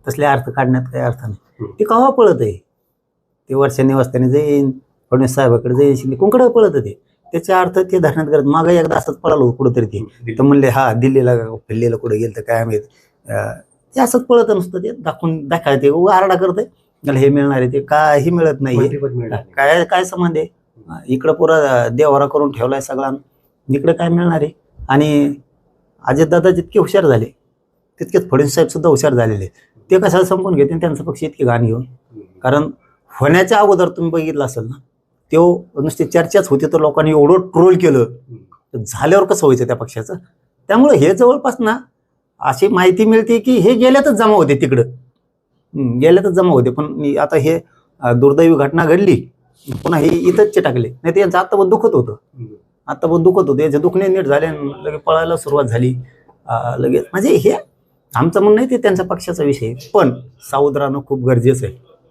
तसले अर्थ काढण्यात काही अर्थ नाही. ते केव्हा पळत आहे, ते वर्षांनी वाजताना जाईन, फडणवीस साहेबाकडे जाईन, शिंदे कोणकडे पळत ते. त्याचा अर्थ ते धरण्यात करत. मागं एकदा असंच पळालो कुठंतरी ते, तर म्हणले हा दिल्लीला फिल्लीला गेलं तर काय माहित. ते असंच पळत नसतं, ते दाखवायचे आरडा करतंय मला हे मिळणार आहे, ते काही मिळत नाही. काय काय संबंध आहे, इकडं पुरा देवारा करून ठेवलाय सगळा, इकडं काय मिळणार आहे. आणि अजितदादा जितके हुशार झाले तितकेच फडणवीस साहेब सुद्धा हुशार झालेले. ते कशाला संपून घेते त्यांचा पक्ष इतकी घाण घेऊन. कारण होण्याच्या अगोदर तुम्ही बघितलं असेल ना, तो नुसती चर्चाच होती तर लोकांनी एवढं ट्रोल केलं, झाल्यावर कसं व्हायचं त्या पक्षाचं. त्यामुळे हे जवळपास ना अशी माहिती मिळते की हे गेल्यातच जमा होते तिकडं, गेल्यातच जमा होते. पण आता हे दुर्दैवी घटना घडली, पुन्हा हे इथंच टाकले. नाही तर यांचं आत्ता पण दुखत होतं, आत्ता पण दुखत होतं. याचे दुखणे नीट झाले, लगेच पळायला सुरुवात झाली लगेच. म्हणजे हे आमचं म्हणणं नाही ते त्यांच्या पक्षाचा विषय, पण सावध राहणं खूप गरजेचं आहे.